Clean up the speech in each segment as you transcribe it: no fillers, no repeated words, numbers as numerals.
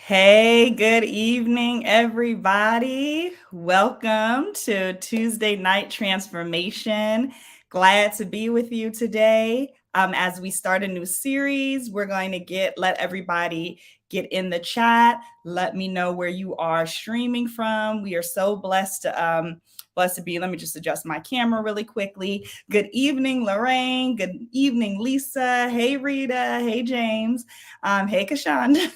Hey, good evening, everybody. Welcome to Tuesday Night Transformation. Glad to be with you today. As we start a new series, we're going to let everybody get in the chat. Let me know where you are streaming from. We are so blessed to be. Let me just adjust my camera really quickly. Good evening, Lorraine. Good evening, Lisa. Hey, Rita. Hey, James. Hey, Kashonda.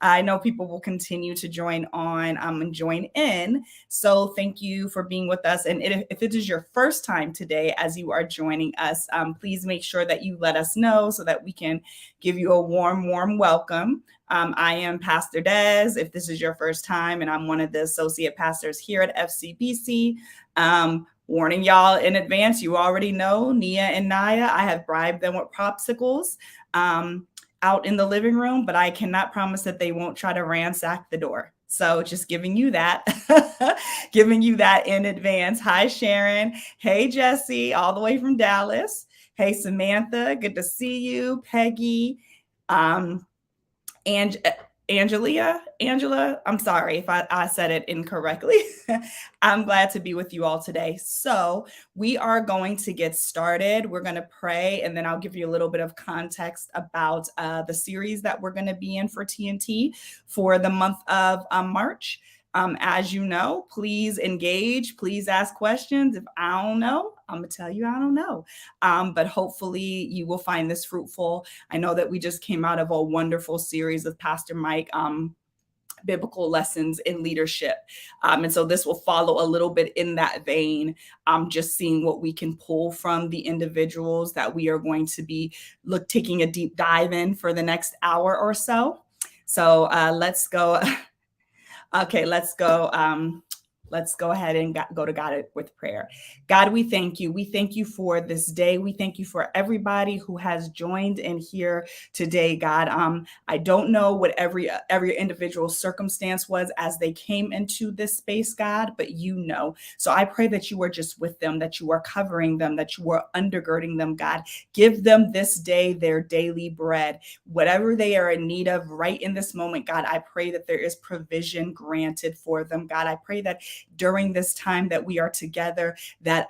I know people will continue to join on and join in. So thank you for being with us. And if it is your first time today as you are joining us, please make sure that you let us know so that we can give you a warm welcome. I am Pastor Des, if this is your first time, and I'm one of the associate pastors here at FCBC. Warning y'all in advance, you already know Nia and Naya, I have bribed them with popsicles out in the living room, but I cannot promise that they won't try to ransack the door. So just giving you that, giving you that in advance. Hi, Sharon. Hey, Jesse, all the way from Dallas. Hey, Samantha, good to see you. Peggy, and Angela, I'm sorry if I said it incorrectly. I'm glad to be with you all today. So we are going to get started. We're going to pray, and then I'll give you a little bit of context about the series that we're going to be in for TNT for the month of March. As you know, please engage, please ask questions. If I don't know, I'm going to tell you I don't know. But hopefully you will find this fruitful. I know that we just came out of a wonderful series with Pastor Mike, biblical lessons in leadership. And so this will follow a little bit in that vein, just seeing what we can pull from the individuals that we are going to be taking a deep dive in for the next hour or so. So let's go. Okay, let's go. Let's go ahead and go to God with prayer. God, we thank you. We thank you for this day. We thank you for everybody who has joined in here today, God. I don't know what every individual circumstance was as they came into this space, God, but you know. So I pray that you are just with them, that you are covering them, that you are undergirding them, God. Give them this day their daily bread. Whatever they are in need of right in this moment, God, I pray that there is provision granted for them, God. I pray that during this time that we are together, that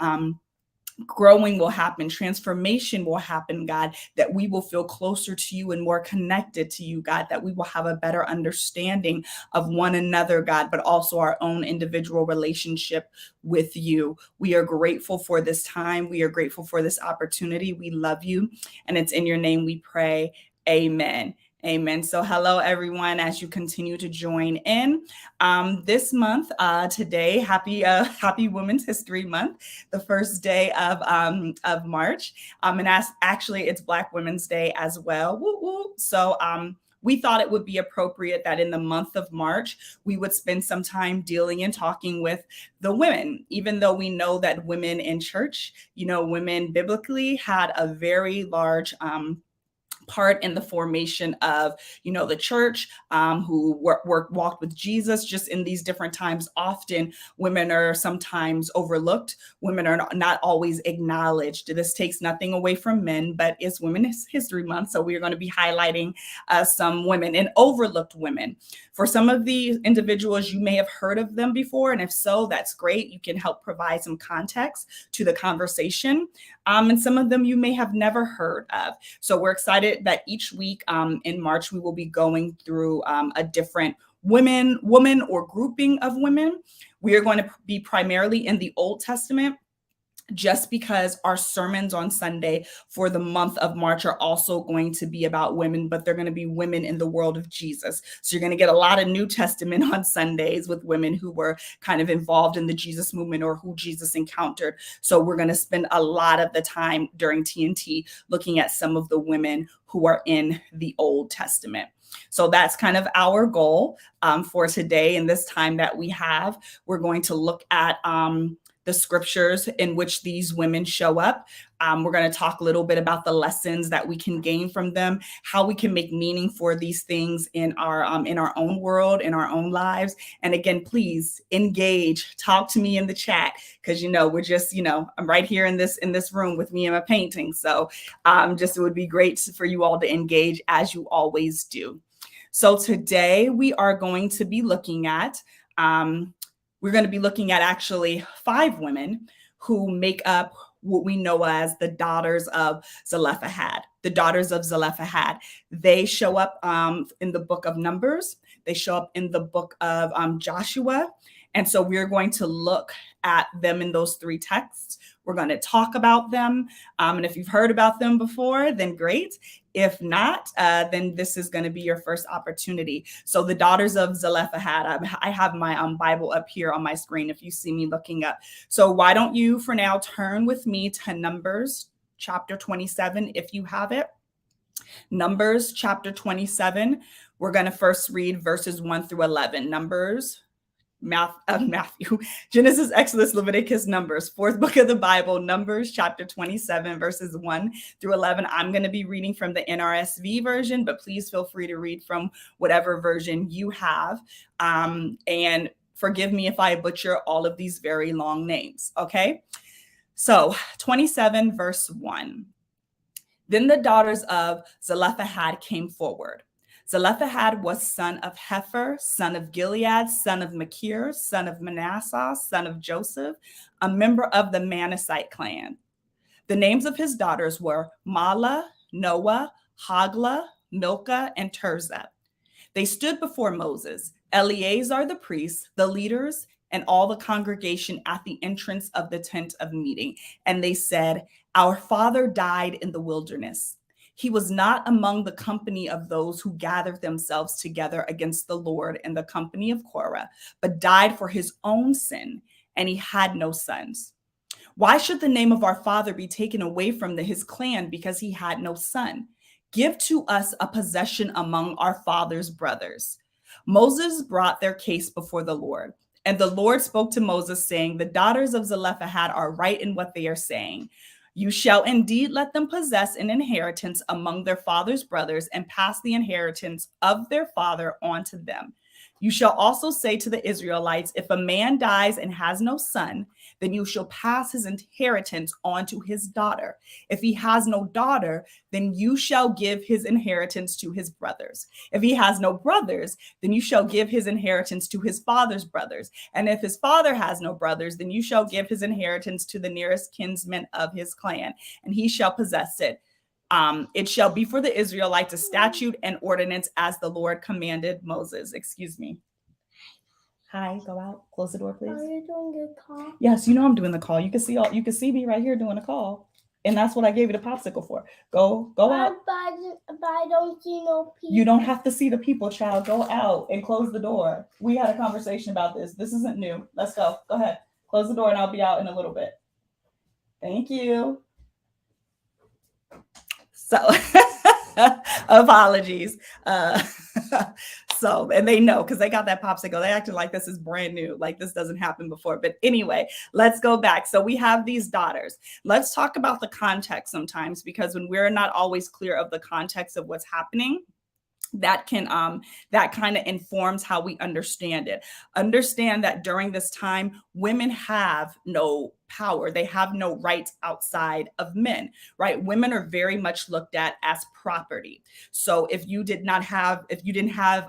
growing will happen, transformation will happen, God, that we will feel closer to you and more connected to you, God, that we will have a better understanding of one another, God, but also our own individual relationship with you. We are grateful for this time. We are grateful for this opportunity. We love you. And it's in your name we pray. Amen. Amen. So hello, everyone, as you continue to join in this month, today, happy Women's History Month, the first day of March. And actually, it's Black Women's Day as well. Woo, woo. So we thought it would be appropriate that in the month of March, we would spend some time dealing and talking with the women, even though we know that women in church, women biblically had a very large part in the formation of, the church, who walked with Jesus just in these different times. Often women are sometimes overlooked. Women are not always acknowledged. This takes nothing away from men, but it's Women's History Month. So we're going to be highlighting some women and overlooked women. For some of the individuals, you may have heard of them before. And if so, that's great. You can help provide some context to the conversation. And some of them you may have never heard of. So we're excited that each week in March, we will be going through a different woman or grouping of women. We are going to be primarily in the Old Testament, just because our sermons on Sunday for the month of March are also going to be about women, but they're going to be women in the world of Jesus. So you're going to get a lot of New Testament on Sundays with women who were kind of involved in the Jesus movement or who Jesus encountered. So we're going to spend a lot of the time during TNT looking at some of the women who are in the Old Testament. So that's kind of our goal for today. And this time that we have, we're going to look at the scriptures in which these women show up. We're going to talk a little bit about the lessons that we can gain from them, how we can make meaning for these things in our own world, in our own lives. And again, please engage, talk to me in the chat, because we're just, I'm right here in this room with me and my painting. So it would be great for you all to engage as you always do. So today we are going to be looking at, actually 5 women who make up what we know as the daughters of Zelophehad. The daughters of Zelophehad. They show up in the book of Numbers. They show up in the book of Joshua. And so we're going to look at them in those 3 texts. We're going to talk about them. And if you've heard about them before, then great. If not, then this is going to be your first opportunity. So the daughters of Zelophehad, I have my Bible up here on my screen if you see me looking up. So why don't you for now turn with me to Numbers chapter 27 if you have it. Numbers chapter 27. We're going to first read verses 1 through 11. Numbers, Matthew, Genesis, Exodus, Leviticus, Numbers, 4th book of the Bible, Numbers chapter 27, verses 1 through 11. I'm going to be reading from the NRSV version, but please feel free to read from whatever version you have. And forgive me if I butcher all of these very long names. Okay. So 27 verse 1. Then the daughters of Zelophehad came forward. Zelophehad was son of Hepher, son of Gilead, son of Machir, son of Manasseh, son of Joseph, a member of the Manasseh clan. The names of his daughters were Mahlah, Noah, Hoglah, Milcah, and Tirzah. They stood before Moses, Eleazar the priest, the leaders, and all the congregation at the entrance of the tent of meeting. And they said, "Our father died in the wilderness. He was not among the company of those who gathered themselves together against the Lord in the company of Korah, but died for his own sin, and he had no sons. Why should the name of our father be taken away from his clan because he had no son? Give to us a possession among our father's brothers." Moses brought their case before the Lord. And the Lord spoke to Moses, saying, "The daughters of Zelophehad are right in what they are saying. You shall indeed let them possess an inheritance among their father's brothers and pass the inheritance of their father on to them. You shall also say to the Israelites, if a man dies and has no son, then you shall pass his inheritance on to his daughter. If he has no daughter, then you shall give his inheritance to his brothers. If he has no brothers, then you shall give his inheritance to his father's brothers. And if his father has no brothers, then you shall give his inheritance to the nearest kinsman of his clan, and he shall possess it. It shall be for the Israelites a statute and ordinance as the Lord commanded Moses." Excuse me. Hi, go out. Close the door, please. Are you doing a call? Yes, you know I'm doing the call. You can see me right here doing a call. And that's what I gave you the popsicle for. Go out. But I don't see no people. You don't have to see the people, child. Go out and close the door. We had a conversation about this. This isn't new. Let's go. Go ahead. Close the door and I'll be out in a little bit. Thank you. So apologies. And they know because they got that popsicle. They acted like this is brand new, like this doesn't happen before. But anyway, let's go back. So we have these daughters. Let's talk about the context sometimes, because when we're not always clear of the context of what's happening, that kind of informs how we understand it. Understand that during this time, women have no power. They have no rights outside of men, right? Women are very much looked at as property. So if you didn't have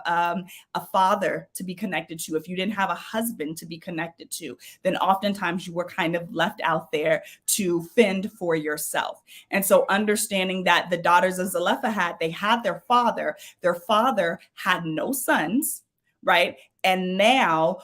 a father to be connected to, if you didn't have a husband to be connected to, then oftentimes you were kind of left out there to fend for yourself. And so understanding that the daughters of Zelophehad, they had their father had no sons, right? And now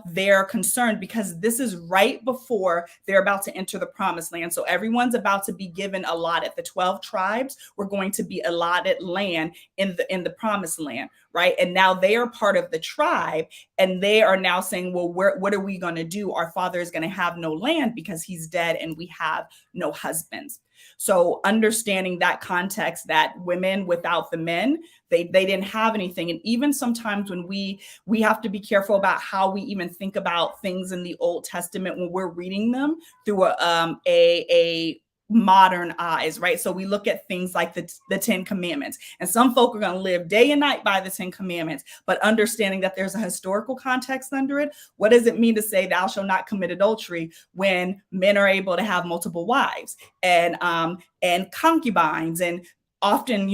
they're concerned because this is right before they're about to enter the promised land. So everyone's about to be given allotted. The 12 tribes were going to be allotted land in the promised land, right? And now they are part of the tribe, and they are now saying, well, what are we going to do? Our father is going to have no land because he's dead and we have no husbands. So understanding that context, that women without the men, they didn't have anything. And even sometimes when we have to be careful about how we even think about things in the Old Testament when we're reading them through a modern eyes, right? So we look at things like the 10 commandments, and some folk are going to live day and night by the 10 commandments, but understanding that there's a historical context under it. What does it mean to say thou shalt not commit adultery when men are able to have multiple wives and concubines and often,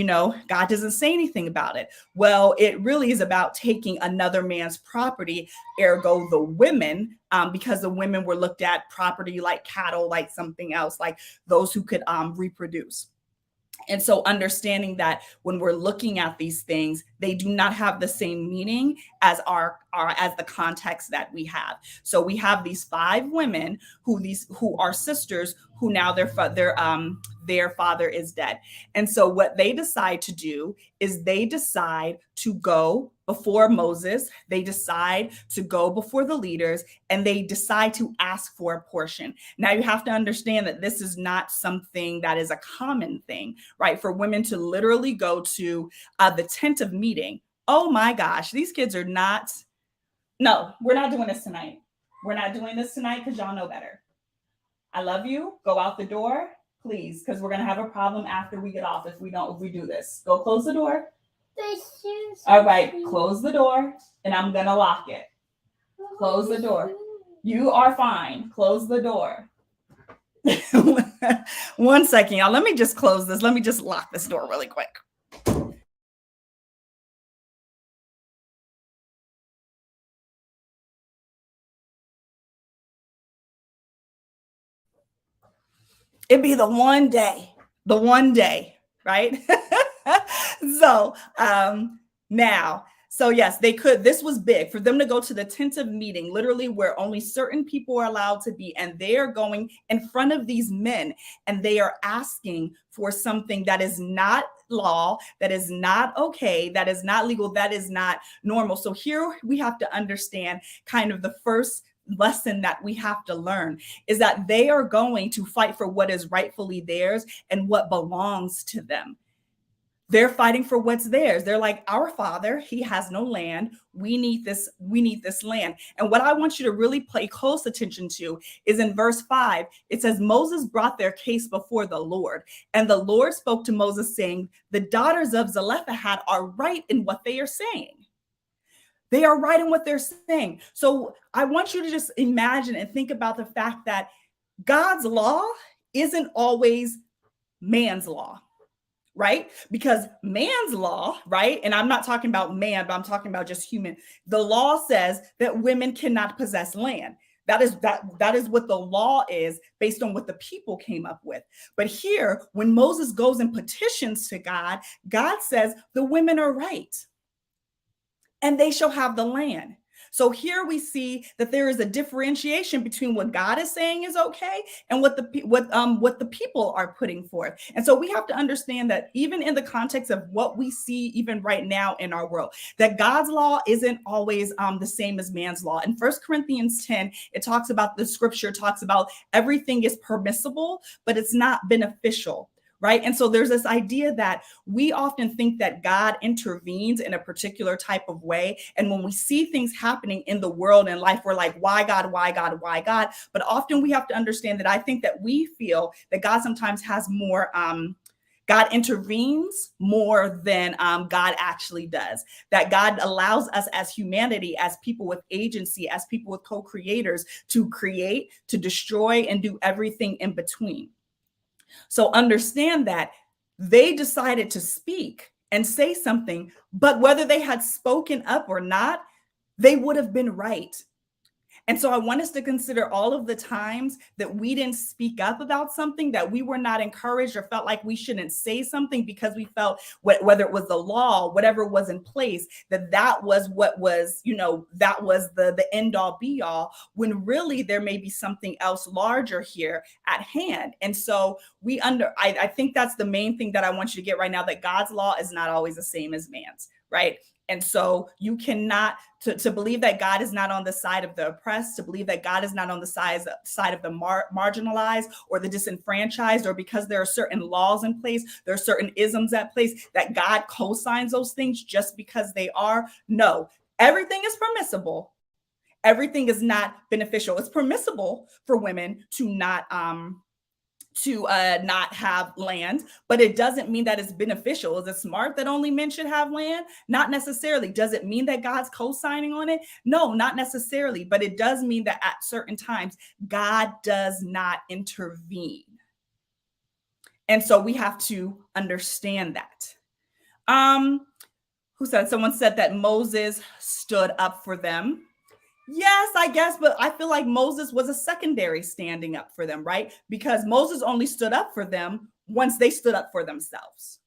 God doesn't say anything about it. Well, it really is about taking another man's property, ergo the women, because the women were looked at property like cattle, like something else, like those who could reproduce. And so understanding that when we're looking at these things, they do not have the same meaning as our as the context that we have. So we have these 5 women who are sisters who now their father is dead. And so what they decide to do is they decide to go before Moses, they decide to go before the leaders, and they decide to ask for a portion. Now you have to understand that this is not something that is a common thing, right? For women to literally go to the tent of meeting. Oh my gosh, these kids are not. No, we're not doing this tonight. We're not doing this tonight because y'all know better. I love you. Go out the door, please, because we're gonna have a problem after we get off if we do this. Go close the door. All right, close the door, and I'm gonna lock it. Close the door. You are fine. Close the door. 1 second, y'all. Let me just close this. Let me just lock this door really quick. It'd be the one day, right? So now, so yes, they could. This was big for them to go to the tent of meeting, literally where only certain people are allowed to be. And they are going in front of these men and they are asking for something that is not law, that is not okay, that is not legal, that is not normal. So here we have to understand kind of the first lesson that we have to learn is that they are going to fight for what is rightfully theirs and what belongs to them. They're fighting for what's theirs. They're like, our father, he has no land. We need this land. And what I want you to really pay close attention to is in verse 5, it says, Moses brought their case before the Lord. And the Lord spoke to Moses saying, the daughters of Zelophehad are right in what they are saying. They are right in what they're saying. So I want you to just imagine and think about the fact that God's law isn't always man's law, right? Because man's law, right? And I'm not talking about man, but I'm talking about just human. The law says that women cannot possess land. That is what the law is based on what the people came up with. But here, when Moses goes and petitions to God, God says the women are right. And they shall have the land. So here we see that there is a differentiation between what God is saying is okay and what the people are putting forth. And so we have to understand that even in the context of what we see even right now in our world, that God's law isn't always the same as man's law. In 1 Corinthians 10, the scripture talks about everything is permissible, but it's not beneficial. Right. And so there's this idea that we often think that God intervenes in a particular type of way. And when we see things happening in the world and life, we're like, why God, why God, why God? But often we have to understand that I think that we feel that God sometimes has more, God intervenes more than God actually does, that God allows us as humanity, as people with agency, as people with co-creators to create, to destroy, and do everything in between. So understand that they decided to speak and say something, but whether they had spoken up or not, they would have been right. And so I want us to consider all of the times that we didn't speak up about something, that we were not encouraged or felt like we shouldn't say something because we felt whether it was the law, whatever was in place, that was what was, that was the end all be all, when really there may be something else larger here at hand. And so I think that's the main thing that I want you to get right now, that God's law is not always the same as man's, right? And so you cannot, to believe that God is not on the side of the oppressed, to believe that God is not on the side of the marginalized or the disenfranchised, or because there are certain laws in place, there are certain isms at place, that God co-signs those things just because they are. No, everything is permissible. Everything is not beneficial. It's permissible for women to not have land, but it doesn't mean that it's beneficial. Is it smart that only men should have land? Not necessarily. Does it mean that God's co-signing on it? No, not necessarily. But it does mean that at certain times, God does not intervene. And so we have to understand that. Someone said that Moses stood up for them. Yes, I guess, but I feel like Moses was a secondary standing up for them, right? Because Moses only stood up for them once they stood up for themselves,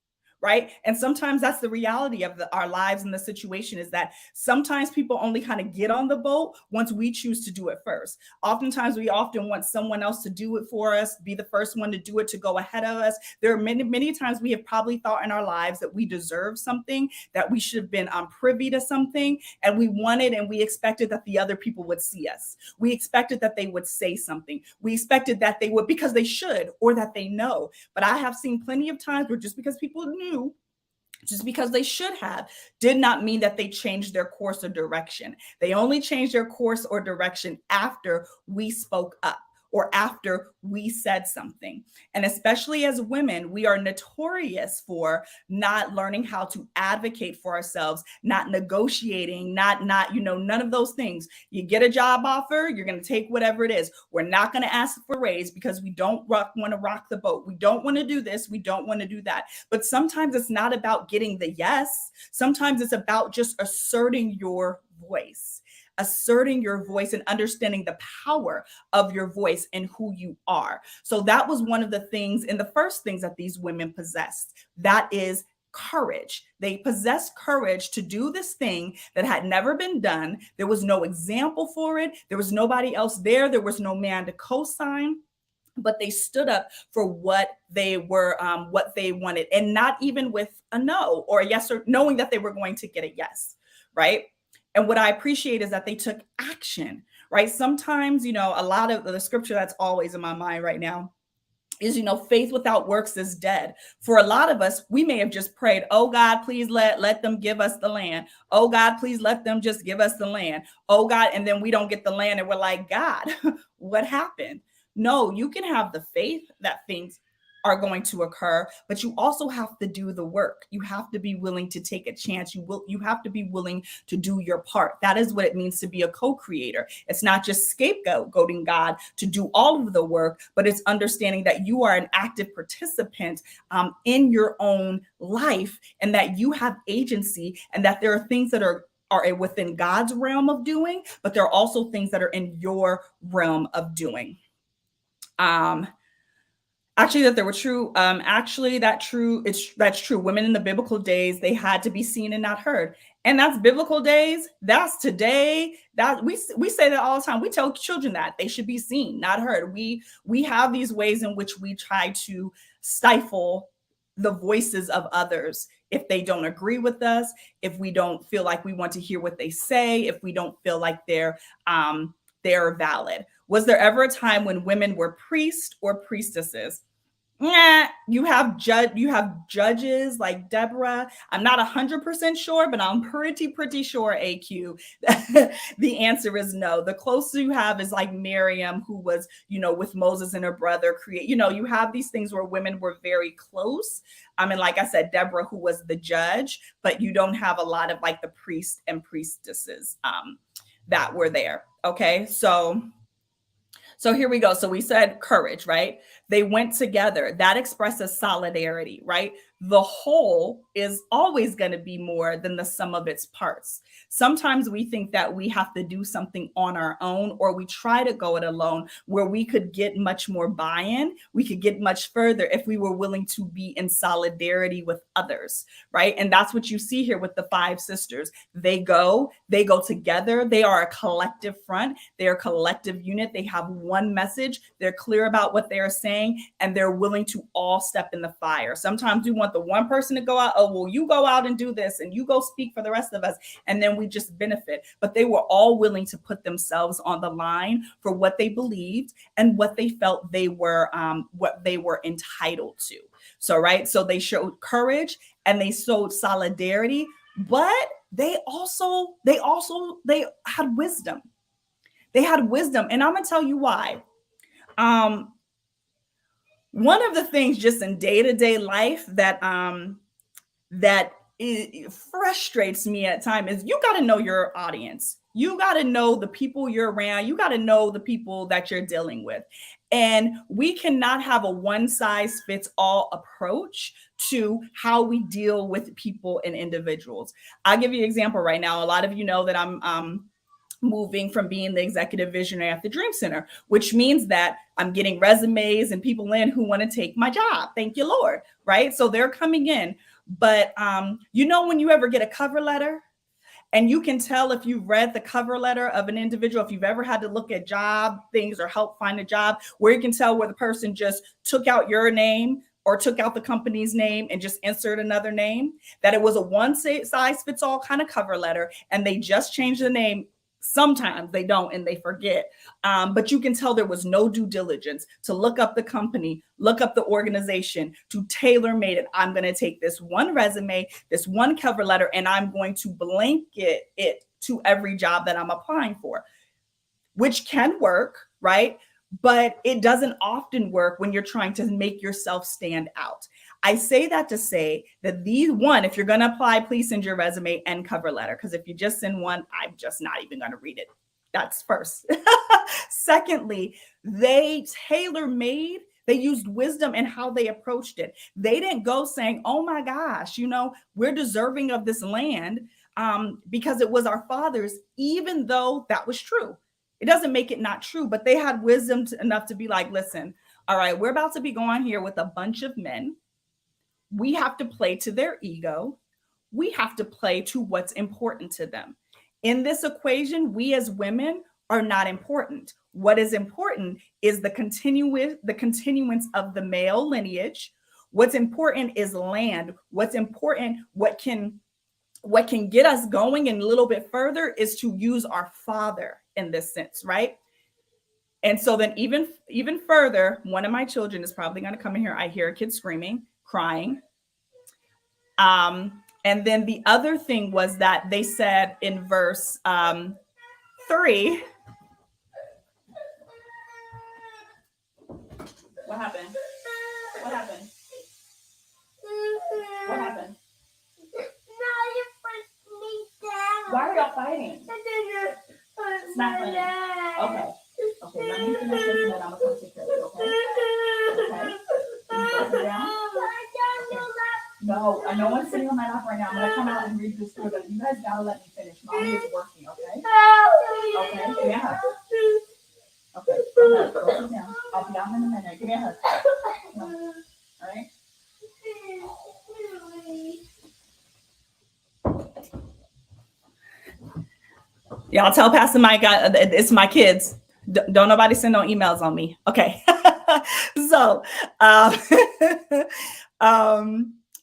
right? And sometimes that's the reality of our lives and the situation, is that sometimes people only kind of get on the boat once we choose to do it first. Oftentimes we often want someone else to do it for us, be the first one to do it, to go ahead of us. There are many times we have probably thought in our lives that we deserve something, that we should have been privy to something, and we wanted and we expected that the other people would see us. We expected that they would say something. We expected that they would, because they should, or that they know. But I have seen plenty of times where just because people knew, just because they should have, did not mean that they changed their course or direction. They only changed their course or direction after we spoke up, or after we said something. And especially as women, we are notorious for not learning how to advocate for ourselves, not negotiating, not, none of those things. You get a job offer, you're going to take whatever it is. We're not going to ask for a raise because we don't want to rock the boat. We don't want to do this. We don't want to do that. But sometimes it's not about getting the yes. Sometimes it's about just asserting your voice. Asserting your voice and understanding the power of your voice and who you are. So that was one of the things, and the first things that these women possessed. That is courage. They possessed courage to do this thing that had never been done. There was no example for it. There was nobody else there. There was no man to co-sign. But they stood up for what they were, what they wanted, and not even with a no or a yes, or knowing that they were going to get a yes, right? And what I appreciate is that they took action, right? Sometimes, a lot of the scripture that's always in my mind right now is, faith without works is dead. For a lot of us, we may have just prayed, oh God, please let them give us the land. Oh God, please let them just give us the land. Oh God, and then we don't get the land and we're like, God, what happened? No, you can have the faith that things are going to occur, but you also have to do the work. You have to be willing to take a chance. You have to be willing to do your part. That is what it means to be a co-creator. It's not just scapegoating God to do all of the work, but it's understanding that you are an active participant in your own life, and that you have agency, and that there are things that are within God's realm of doing, but there are also things that are in your realm of doing. Actually, that there were true. That's true. Women in the biblical days, they had to be seen and not heard, and that's biblical days. That's today. That we say that all the time. We tell children that they should be seen, not heard. We have these ways in which we try to stifle the voices of others if they don't agree with us, if we don't feel like we want to hear what they say, if we don't feel like they're valid. Was there ever a time when women were priests or priestesses? Yeah, you have judges like Deborah. I'm not 100% sure, but I'm pretty sure, AQ, the answer is no. The closest you have is like Miriam, who was, with Moses and her brother you have these things where women were very close. And like I said, Deborah, who was the judge, but you don't have a lot of like the priests and priestesses that were there. Okay, so here we go. So we said courage, right? They went together. That expresses solidarity, right? The whole is always going to be more than the sum of its parts. Sometimes we think that we have to do something on our own, or we try to go it alone, where we could get much more buy-in. We could get much further if we were willing to be in solidarity with others, right? And that's what you see here with the 5 sisters. They go together. They are a collective front. They are a collective unit. They have one message. They're clear about what they are saying, and they're willing to all step in the fire. Sometimes we want the one person to go out. Oh, well, you go out and do this, and you go speak for the rest of us, and then we just benefit. But they were all willing to put themselves on the line for what they believed and what they felt they were entitled to. So, right. So they showed courage and they showed solidarity, but they had wisdom. They had wisdom. And I'm going to tell you why. One of the things just in day-to-day life that it frustrates me at times is you got to know your audience. You got to know the people you're around. You got to know the people that you're dealing with. And we cannot have a one size fits all approach to how we deal with people and individuals. I'll give you an example right now. A lot of you know that I'm moving from being the executive visionary at the Dream Center, which means that I'm getting resumes and people in who want to take my job. Thank you, Lord. Right? So they're coming in. But when you ever get a cover letter, and you can tell if you've read the cover letter of an individual, if you've ever had to look at job things or help find a job, where you can tell where the person just took out your name or took out the company's name and just insert another name, that it was a one size fits all kind of cover letter, and they just changed the name. Sometimes they don't and they forget. But you can tell there was no due diligence to look up the company, look up the organization, to tailor made it. I'm going to take this one resume, this one cover letter, and I'm going to blanket it to every job that I'm applying for, which can work, right? But it doesn't often work when you're trying to make yourself stand out. I say that to say that if you're going to apply, please send your resume and cover letter. Because if you just send one, I'm just not even going to read it. That's first. Secondly, they tailor-made, they used wisdom in how they approached it. They didn't go saying, oh my gosh, we're deserving of this land because it was our father's, even though that was true. It doesn't make it not true, but they had wisdom enough to be like, listen, all right, we're about to be going here with a bunch of men. We have to play to their ego. We have to play to what's important to them. In this equation, we as women are not important. What is important is the continuance of the male lineage. What's important is land. What's important, what can get us going and a little bit further is to use our father in this sense, right? And so then even further, one of my children is probably going to come in here. I hear a kid screaming, crying. And then the other thing was that they said in verse 3. What happened? What happened? What happened? Why are y'all fighting? It's not funny. Okay. Okay, let me finish this and then I'm going to come take care of you, okay? Okay. Can you put it down? No, no one's sitting on my lap right now. I'm going to come out and read this through, but you guys got to let me finish. Mommy is working, okay? Okay, give me a hug. Okay, go ahead. Go sit down. I'll be down in a minute. Give me a hug. All right? Y'all tell Pastor Mike it's my kids. Don't nobody send no emails on me. Okay. So,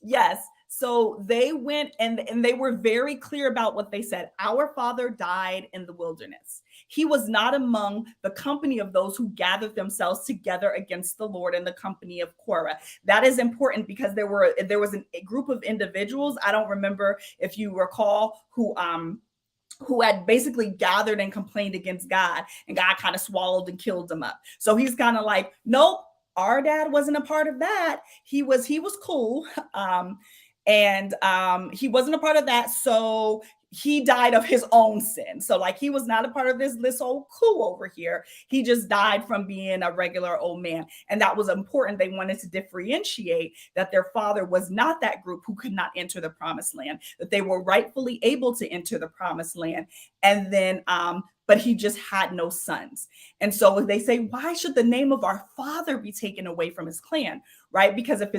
yes. So they went and they were very clear about what they said. Our father died in the wilderness. He was not among the company of those who gathered themselves together against the Lord in the company of Korah. That is important because there was a group of individuals. I don't remember if you recall who had basically gathered and complained against God, and God kind of swallowed and killed them up. So he's kind of like, nope, our dad wasn't a part of that. He was cool. And he wasn't a part of that. So he died of his own sin. So like he was not a part of this old coup over here. He just died from being a regular old man. And that was important. They wanted to differentiate that their father was not that group who could not enter the promised land, that they were rightfully able to enter the promised land. And then, but he just had no sons. And so they say, why should the name of our father be taken away from his clan? Right? Because if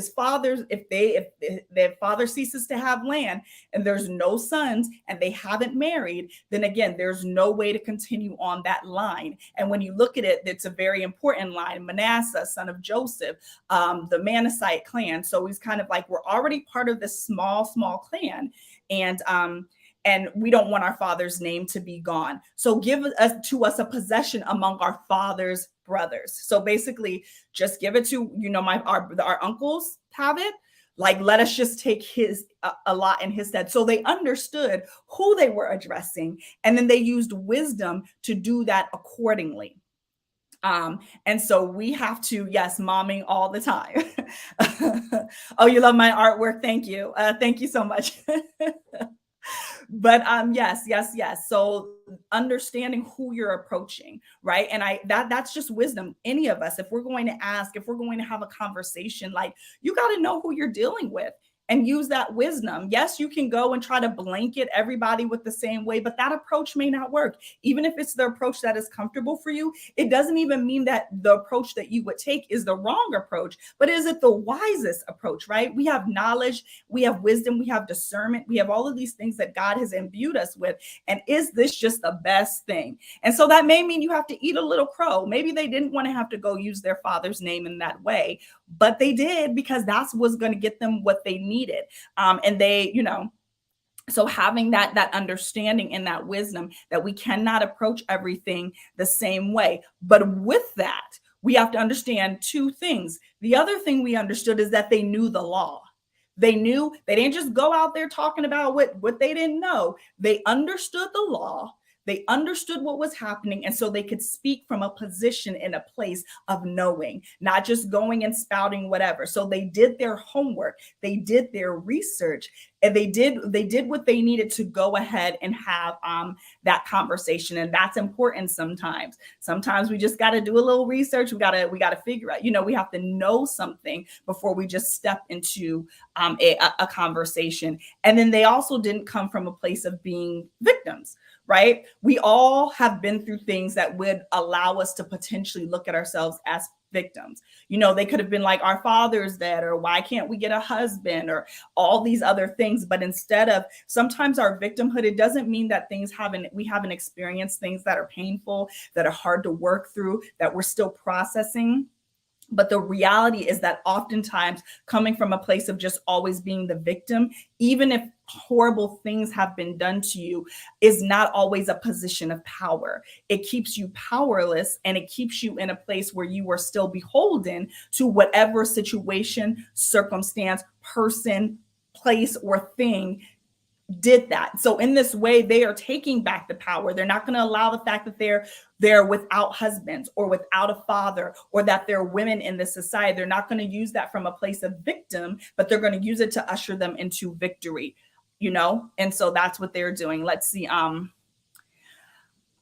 their father ceases to have land and there's no sons and they haven't married, then again, there's no way to continue on that line. And when you look at it, it's a very important line. Manasseh, son of Joseph, the Manasseh clan. So he's kind of like, we're already part of this small clan. And we don't want our father's name to be gone. So give to us a possession among our father's brothers. So basically just give it to, our uncles have it. Like, let us just take his a lot in his stead. So they understood who they were addressing. And then they used wisdom to do that accordingly. And so we have to, yes, momming all the time. Oh, you love my artwork. Thank you. Thank you so much. But yes. So understanding who you're approaching, right? And that's just wisdom. Any of us, if we're going to ask, if we're going to have a conversation, like, you got to know who you're dealing with and use that wisdom. Yes, you can go and try to blanket everybody with the same way, but that approach may not work. Even if it's the approach that is comfortable for you, it doesn't even mean that the approach that you would take is the wrong approach, but is it the wisest approach, right? We have knowledge, we have wisdom, we have discernment, we have all of these things that God has imbued us with. And is this just the best thing? And so that may mean you have to eat a little crow. Maybe they didn't want to have to go use their father's name in that way, but they did because that's what's going to get them what they needed. And they, so having that understanding and that wisdom that we cannot approach everything the same way. But with that, we have to understand two things. The other thing we understood is that they knew the law. They knew, they didn't just go out there talking about what they didn't know. They understood the law. They understood what was happening. And so they could speak from a position in a place of knowing, not just going and spouting whatever. So they did their homework. They did their research, and they did what they needed to go ahead and have that conversation. And that's important sometimes. Sometimes we just got to do a little research. We got to figure out, we have to know something before we just step into a conversation. And then they also didn't come from a place of being victims. Right? We all have been through things that would allow us to potentially look at ourselves as victims. They could have been like, our father's dead, or why can't we get a husband, or all these other things. But instead of, sometimes our victimhood, it doesn't mean that we haven't experienced things that are painful, that are hard to work through, that we're still processing. But the reality is that oftentimes coming from a place of just always being the victim, even if horrible things have been done to you, is not always a position of power. It keeps you powerless, and it keeps you in a place where you are still beholden to whatever situation, circumstance, person, place, or thing did that. So in this way, they are taking back the power. They're not going to allow the fact that they're without husbands or without a father, or that they're women in this society. They're not going to use that from a place of victim, but they're going to use it to usher them into victory, And so that's what they're doing. Let's see.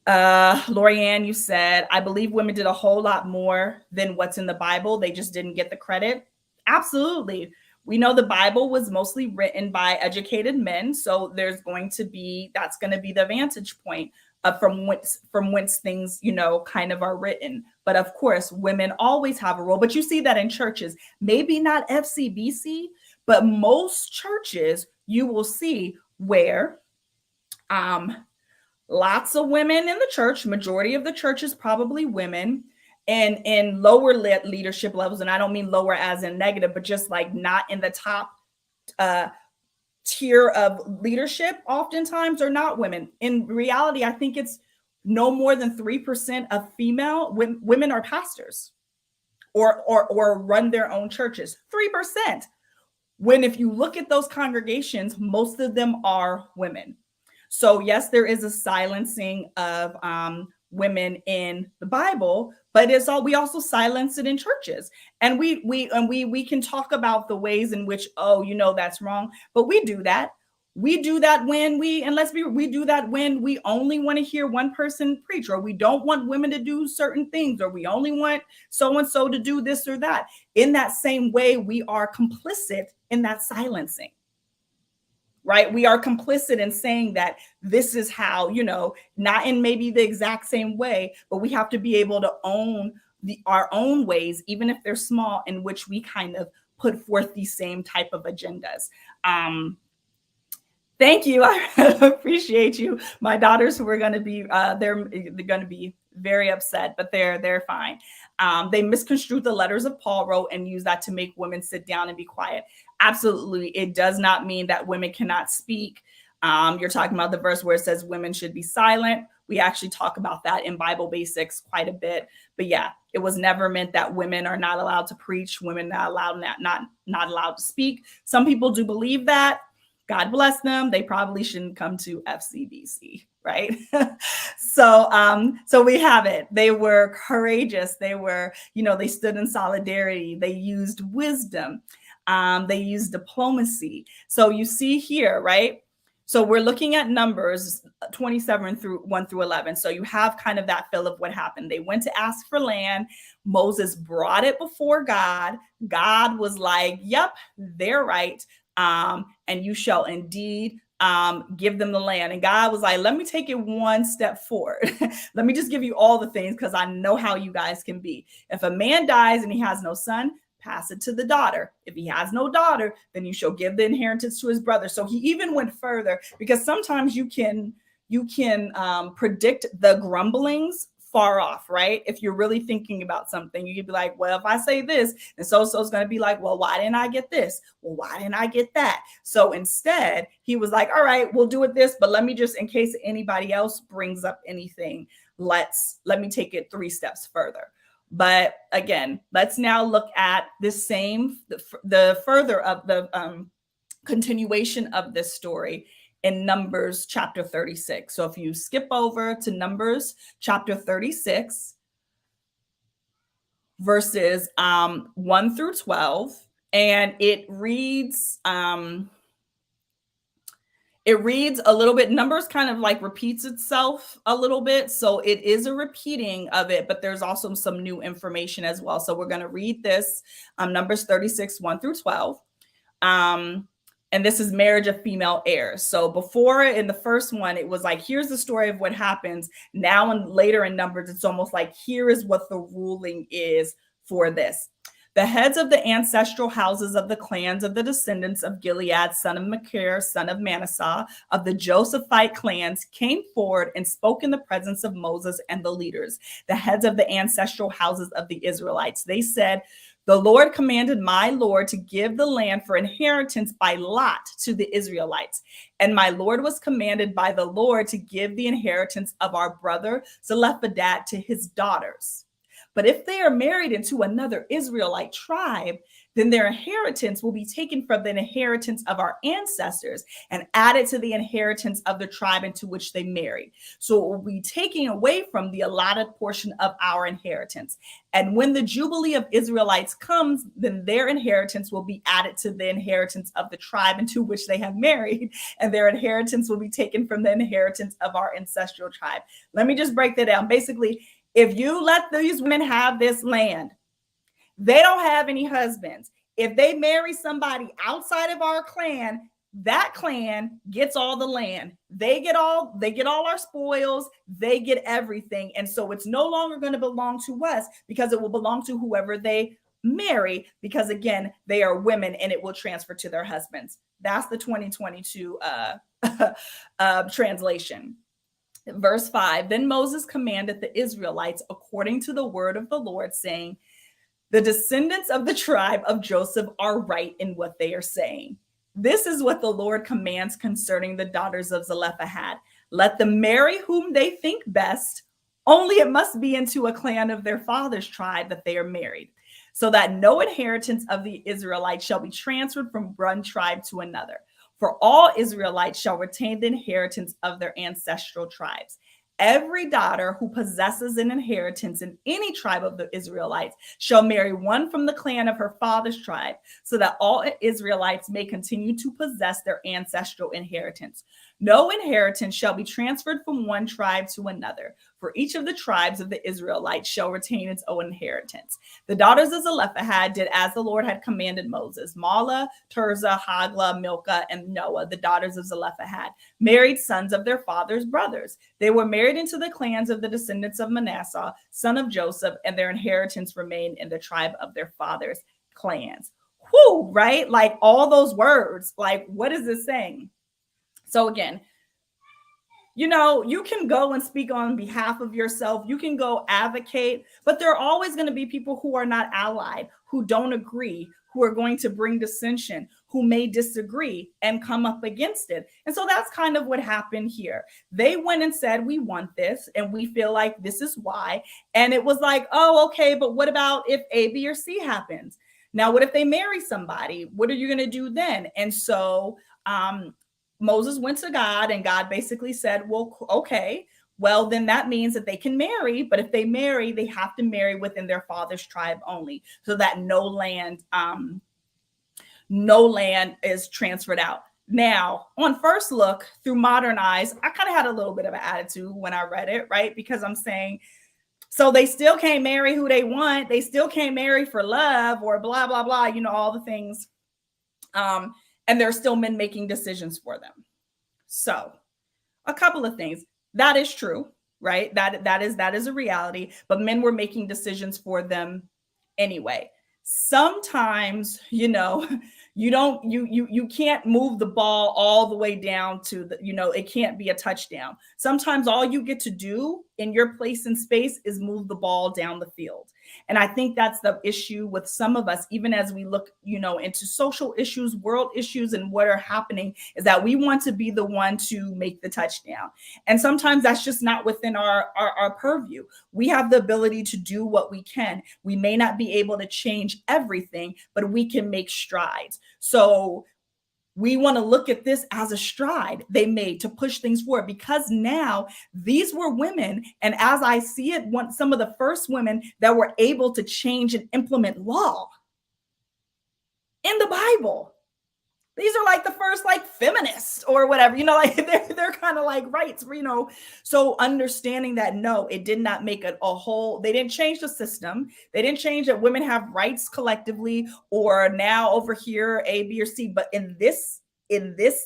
Lorianne, you said, I believe women did a whole lot more than what's in the Bible. They just didn't get the credit. Absolutely. We know the Bible was mostly written by educated men. So that's going to be the vantage point from whence things, kind of are written. But of course, women always have a role. But you see that in churches, maybe not FCBC, but most churches you will see where lots of women in the church, majority of the church is probably women, and in lower leadership levels. And I don't mean lower as in negative, but just like not in the top tier of leadership, oftentimes are not women. In reality, I think it's no more than 3% of female women are pastors or run their own churches. 3%. When if you look at those congregations, most of them are women. So yes, there is a silencing of women in the Bible, but we also silence it in churches. And we can talk about the ways in which, that's wrong, but we do that. We do that when we do that when we only want to hear one person preach, or we don't want women to do certain things, or we only want so-and-so to do this or that. In that same way, we are complicit in that silencing. Right? We are complicit in saying that this is how, not in maybe the exact same way, but we have to be able to own our own ways, even if they're small, in which we kind of put forth these same type of agendas. Thank you. I appreciate you. My daughters who are going to be, they're going to be very upset, but they're fine. They misconstrued the letters of Paul wrote and use that to make women sit down and be quiet. Absolutely. It does not mean that women cannot speak. You're talking about the verse where it says women should be silent. We actually talk about that in Bible Basics quite a bit. But yeah, it was never meant that women are not allowed to preach, women not allowed to speak. Some people do believe that. God bless them. They probably shouldn't come to FCBC, right? So we have it. They were courageous. They were, they stood in solidarity. They used wisdom. They used diplomacy. So you see here, right? So we're looking at Numbers 27 through 1 through 11. So you have kind of that feel of what happened. They went to ask for land. Moses brought it before God. God was like, yep, they're right. And you shall indeed give them the land. And God was like, let me take it one step forward. Let me just give you all the things because I know how you guys can be. If a man dies and he has no son, pass it to the daughter. If he has no daughter, then you shall give the inheritance to his brother. So he even went further because sometimes you can predict the grumblings far off, right? If you're really thinking about something, you could be like, well, if I say this, and so-and-so is going to be like, well, why didn't I get this? Well, why didn't I get that? So instead, he was like, all right, we'll do it this, but let me just, in case anybody else brings up anything, let me take it 3 steps further. But again, let's now look at this same, the further of the continuation of this story in Numbers chapter 36. So if you skip over to Numbers chapter 36, verses 1 through 12, and it reads a little bit. Numbers kind of like repeats itself a little bit. So it is a repeating of it, but there's also some new information as well. So we're going to read this, Numbers 36, 1 through 12. And this is marriage of female heirs. So before in the first one, it was like, here's the story of what happens. Now and later in Numbers, it's almost like, here is what the ruling is for this. The heads of the ancestral houses of the clans of the descendants of Gilead, son of Machir, son of Manasseh, of the Josephite clans, came forward and spoke in the presence of Moses and the leaders, the heads of the ancestral houses of the Israelites. They said, the Lord commanded my Lord to give the land for inheritance by lot to the Israelites. And my Lord was commanded by the Lord to give the inheritance of our brother Zelophehad to his daughters. But if they are married into another Israelite tribe, then their inheritance will be taken from the inheritance of our ancestors and added to the inheritance of the tribe into which they married. So it will be taken away from the allotted portion of our inheritance. And when the Jubilee of Israelites comes, then their inheritance will be added to the inheritance of the tribe into which they have married, and their inheritance will be taken from the inheritance of our ancestral tribe. Let me just break that down. Basically, if you let these women have this land, they don't have any husbands. If they marry somebody outside of our clan, that clan gets all the land. They get all our spoils, they get everything. And so it's no longer going to belong to us because it will belong to whoever they marry, because again, they are women and it will transfer to their husbands. That's the 2022 translation. Verse 5, then Moses commanded the Israelites according to the word of the Lord, saying, the descendants of the tribe of Joseph are right in what they are saying. This is what the Lord commands concerning the daughters of Zelophehad. Let them marry whom they think best, only it must be into a clan of their father's tribe that they are married, so that no inheritance of the Israelites shall be transferred from one tribe to another. For all Israelites shall retain the inheritance of their ancestral tribes. Every daughter who possesses an inheritance in any tribe of the Israelites shall marry one from the clan of her father's tribe, so that all Israelites may continue to possess their ancestral inheritance. No inheritance shall be transferred from one tribe to another, for each of the tribes of the Israelites shall retain its own inheritance. The daughters of Zelophehad did as the Lord had commanded Moses. Mahlah, Tirzah, Hoglah, Milcah, and Noah, the daughters of Zelophehad, married sons of their father's brothers. They were married into the clans of the descendants of Manasseh, son of Joseph, and their inheritance remained in the tribe of their father's clans. Whew, right? Like all those words, like what is this saying? So again, you know, you can go and speak on behalf of yourself. You can go advocate, but there are always going to be people who are not allied, who don't agree, who are going to bring dissension, who may disagree and come up against it. And so that's kind of what happened here. They went and said, we want this, and we feel like this is why. And it was like, oh, okay, but what about if A, B, or C happens? Now, what if they marry somebody? What are you going to do then? And so Moses went to God, and God basically said, well, okay, well, then that means that they can marry, but if they marry, they have to marry within their father's tribe only, so that no land is transferred out. Now, on first look, through modern eyes, I kind of had a little bit of an attitude when I read it, right? Because I'm saying, so they still can't marry who they want. They still can't marry for love or blah, blah, blah, all the things. And there are still men making decisions for them. So a couple of things. That is true, right? That is a reality, but men were making decisions for them anyway. Sometimes, you can't move the ball all the way down to it can't be a touchdown. Sometimes all you get to do in your place in space is move the ball down the field. And I think that's the issue with some of us, even as we look, into social issues, world issues, and what are happening, is that we want to be the one to make the touchdown. And sometimes that's just not within our purview. We have the ability to do what we can. We may not be able to change everything, but we can make strides. So we want to look at this as a stride they made to push things forward, because now these were women. And as I see it, some of the first women that were able to change and implement law in the Bible. These are like the first feminists or whatever, they're kind of like rights, so understanding that, no, it did not make a whole, they didn't change the system. They didn't change that women have rights collectively or now over here, A, B, or C. But in this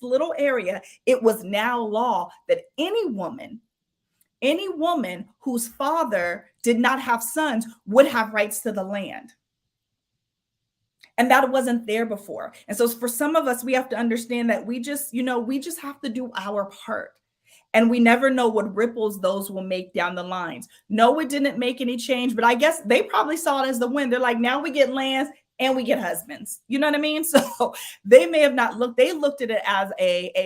little area, it was now law that any woman whose father did not have sons would have rights to the land. And that wasn't there before. And so for some of us, we have to understand that we just have to do our part. And we never know what ripples those will make down the lines. No, it didn't make any change, but I guess they probably saw it as the win. They're like, now we get lands and we get husbands. You know what I mean? So they may have not looked at it as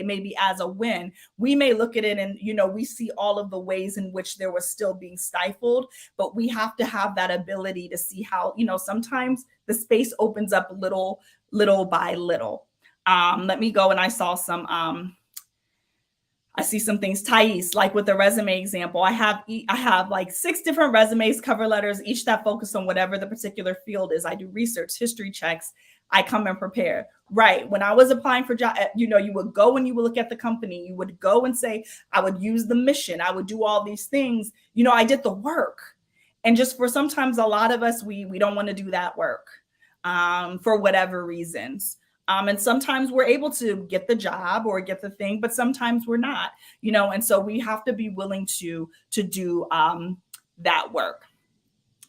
maybe as a win. We may look at it and, we see all of the ways in which there was still being stifled, but we have to have that ability to see how, sometimes the space opens up little by little. Let me go. And I saw I see some things, Thais, like with the resume example, I have like 6 different resumes, cover letters, each that focus on whatever the particular field is. I do research, history checks. I come and prepare. Right. When I was applying for job, you would go and you would look at the company. You would go and say, I would use the mission. I would do all these things. I did the work. And just for sometimes a lot of us, we don't want to do that work for whatever reasons. And sometimes we're able to get the job or get the thing, but sometimes we're not, and so we have to be willing to do that work.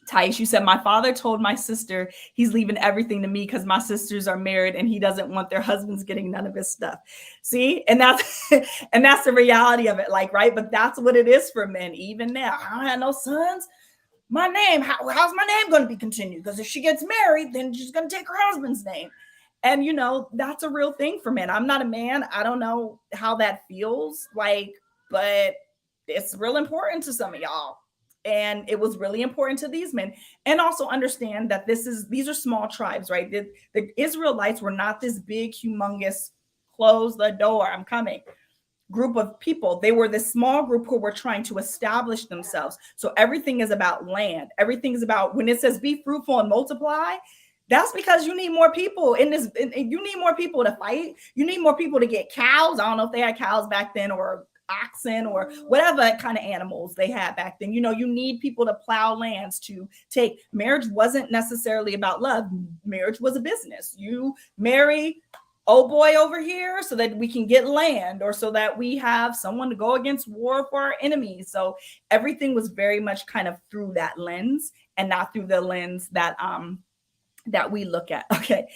Thais, you said, my father told my sister he's leaving everything to me because my sisters are married and he doesn't want their husbands getting none of his stuff. See, and that's the reality of it, right? But that's what it is for men. Even now, I don't have no sons. My name, how's my name going to be continued? Because if she gets married, then she's going to take her husband's name. And, that's a real thing for men. I'm not a man. I don't know how that feels like, but it's real important to some of y'all. And it was really important to these men. And also understand that these are small tribes, right? The Israelites were not this big, humongous, close the door, I'm coming group of people. They were this small group who were trying to establish themselves. So everything is about land. Everything is about, when it says be fruitful and multiply, that's because you need more people you need more people to fight. You need more people to get cows. I don't know if they had cows back then or oxen or whatever kind of animals they had back then. You need people to plow lands to take. Marriage wasn't necessarily about love. Marriage was a business. You marry old boy over here so that we can get land, or so that we have someone to go against war for our enemies. So everything was very much kind of through that lens and not through the lens that we look at. Okay.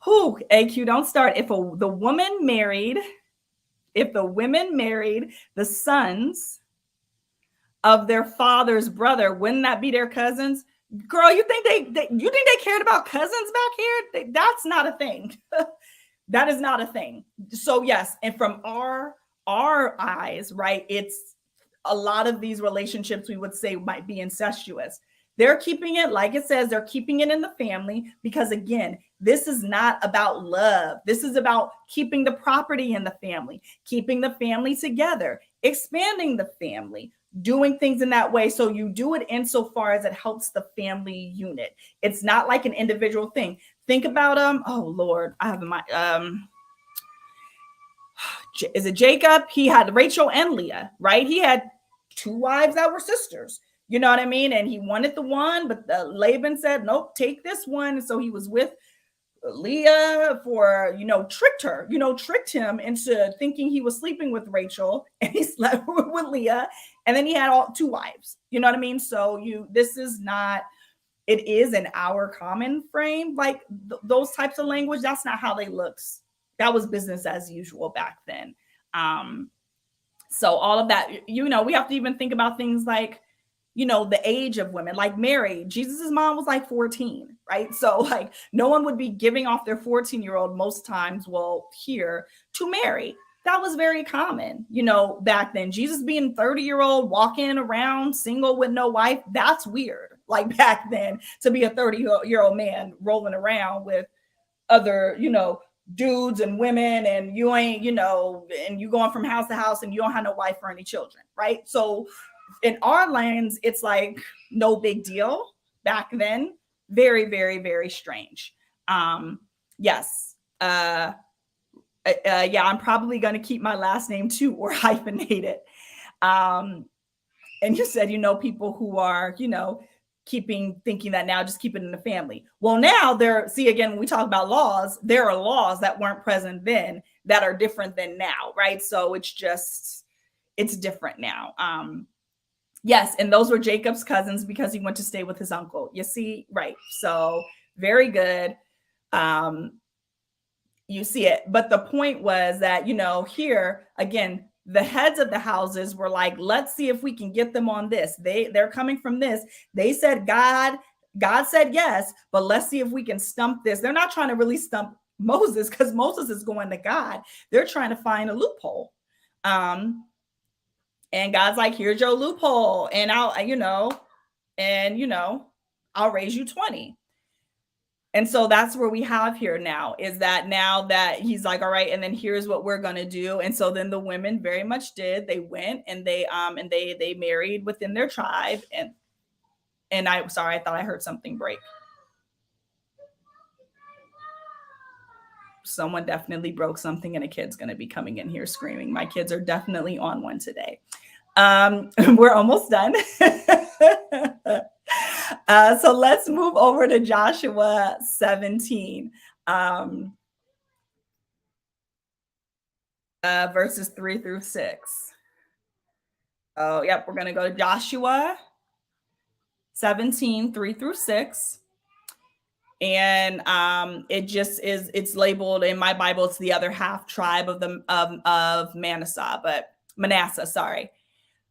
AQ, don't start. If the women married the sons of their father's brother, wouldn't that be their cousins? Girl, you think they cared about cousins back here? That's not a thing. That is not a thing. So yes, and from our eyes, right, it's a lot of these relationships we would say might be incestuous. They're keeping it, like it says, they're keeping it in the family because, again, this is not about love. This is about keeping the property in the family, keeping the family together, expanding the family, doing things in that way. So you do it insofar as it helps the family unit. It's not like an individual thing. Think about, oh Lord, I have my, is it Jacob? He had Rachel and Leah, right? He had 2 wives that were sisters. You know what I mean? And he wanted the one, but Laban said, nope, take this one. And so he was with Leah for, tricked him into thinking he was sleeping with Rachel, and he slept with Leah. And then he had 2 wives. You know what I mean? So this is not, it is in our common frame, like those types of language. That's not how they looked. That was business as usual back then. So all of that, we have to even think about things like, the age of women, like Mary, Jesus's mom was like 14, right? So like no one would be giving off their 14-year-old most times, here to Mary. That was very common, back then. Jesus being 30-year-old, walking around single with no wife, that's weird. Like back then, to be a 30-year-old man rolling around with other, dudes and women, and you ain't, and you going from house to house and you don't have no wife or any children, right? So in our lands, it's like no big deal. Back then, very, very, very strange. Yes. Yeah, I'm probably going to keep my last name too, or hyphenate it. And you said, people who are, thinking that now just keep it in the family. Well, now again, when we talk about laws, there are laws that weren't present then that are different than now, right? So it's different now. Yes, and those were Jacob's cousins because he went to stay with his uncle. You see, right. So very good. You see it. But the point was that, here, again, the heads of the houses were like, let's see if we can get them on this. They're coming from this. They said God said yes, but let's see if we can stump this. They're not trying to really stump Moses because Moses is going to God. They're trying to find a loophole. And God's like, here's your loophole. And I'll raise you 20. And so that's where we have here now, is that now that he's like, all right, and then here's what we're going to do. And so then the women very much did. They went and they married within their tribe. And I thought I heard something break. Someone definitely broke something, and a kid's going to be coming in here screaming. My kids are definitely on one today. We're almost done. So let's move over to Joshua 17, verses 3 through 6. Oh, yep. We're going to go to Joshua 17, 3 through 6. And it's labeled in my Bible, it's the other half tribe of Manasseh, sorry.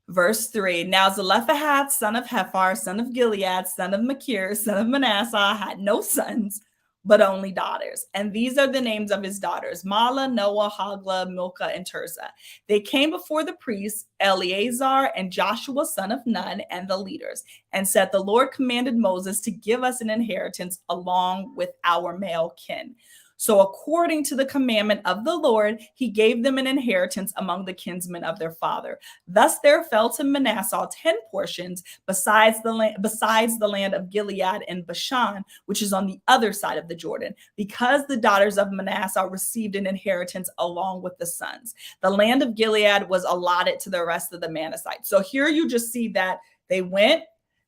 Verse 3, now Zelophehad, son of Hephar, son of Gilead, son of Machir, son of Manasseh, had no sons, but only daughters. And these are the names of his daughters: Mahlah, Noah, Hoglah, Milcah, and Tirzah. They came before the priests, Eleazar and Joshua, son of Nun, and the leaders, and said, the Lord commanded Moses to give us an inheritance along with our male kin. So according to the commandment of the Lord, he gave them an inheritance among the kinsmen of their father. Thus there fell to Manasseh 10 portions besides the land of Gilead and Bashan, which is on the other side of the Jordan, because the daughters of Manasseh received an inheritance along with the sons. The land of Gilead was allotted to the rest of the Manassites. So here you just see that they went,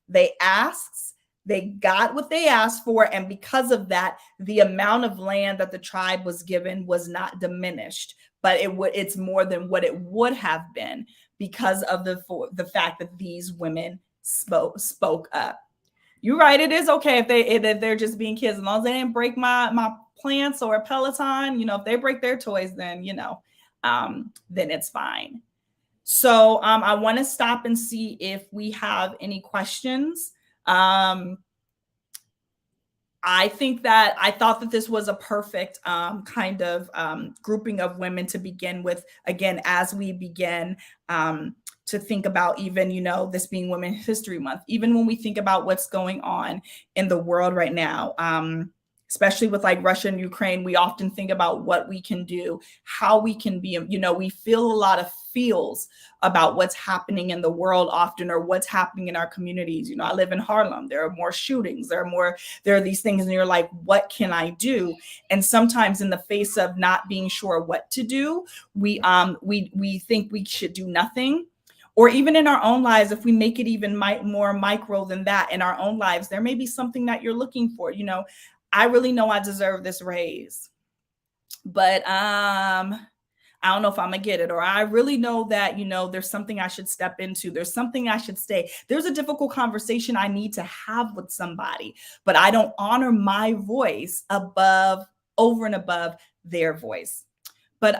they asked, they got what they asked for, and because of that, the amount of land that the tribe was given was not diminished, but it's more than what it would have been because of the fact that these women spoke up. You're right. It is okay if they're just being kids, as long as they didn't break my plants or a Peloton. If they break their toys, then then it's fine. So I want to stop and see if we have any questions. I thought that this was a perfect kind of grouping of women to begin with, again, as we begin to think about even, this being Women's History Month, even when we think about what's going on in the world right now. especially with like Russia and Ukraine, we often think about what we can do, how we can be, we feel a lot of feels about what's happening in the world often, or what's happening in our communities. I live in Harlem. There are more shootings. There are these things, and you're like, what can I do? And sometimes in the face of not being sure what to do, we think we should do nothing. Or even in our own lives, if we make it even more micro than that, in our own lives, there may be something that you're looking for. I really know I deserve this raise, but I don't know if I'm gonna get it. Or I really know that, there's something I should step into. There's something I should stay. There's a difficult conversation I need to have with somebody, but I don't honor my voice over and above their voice. But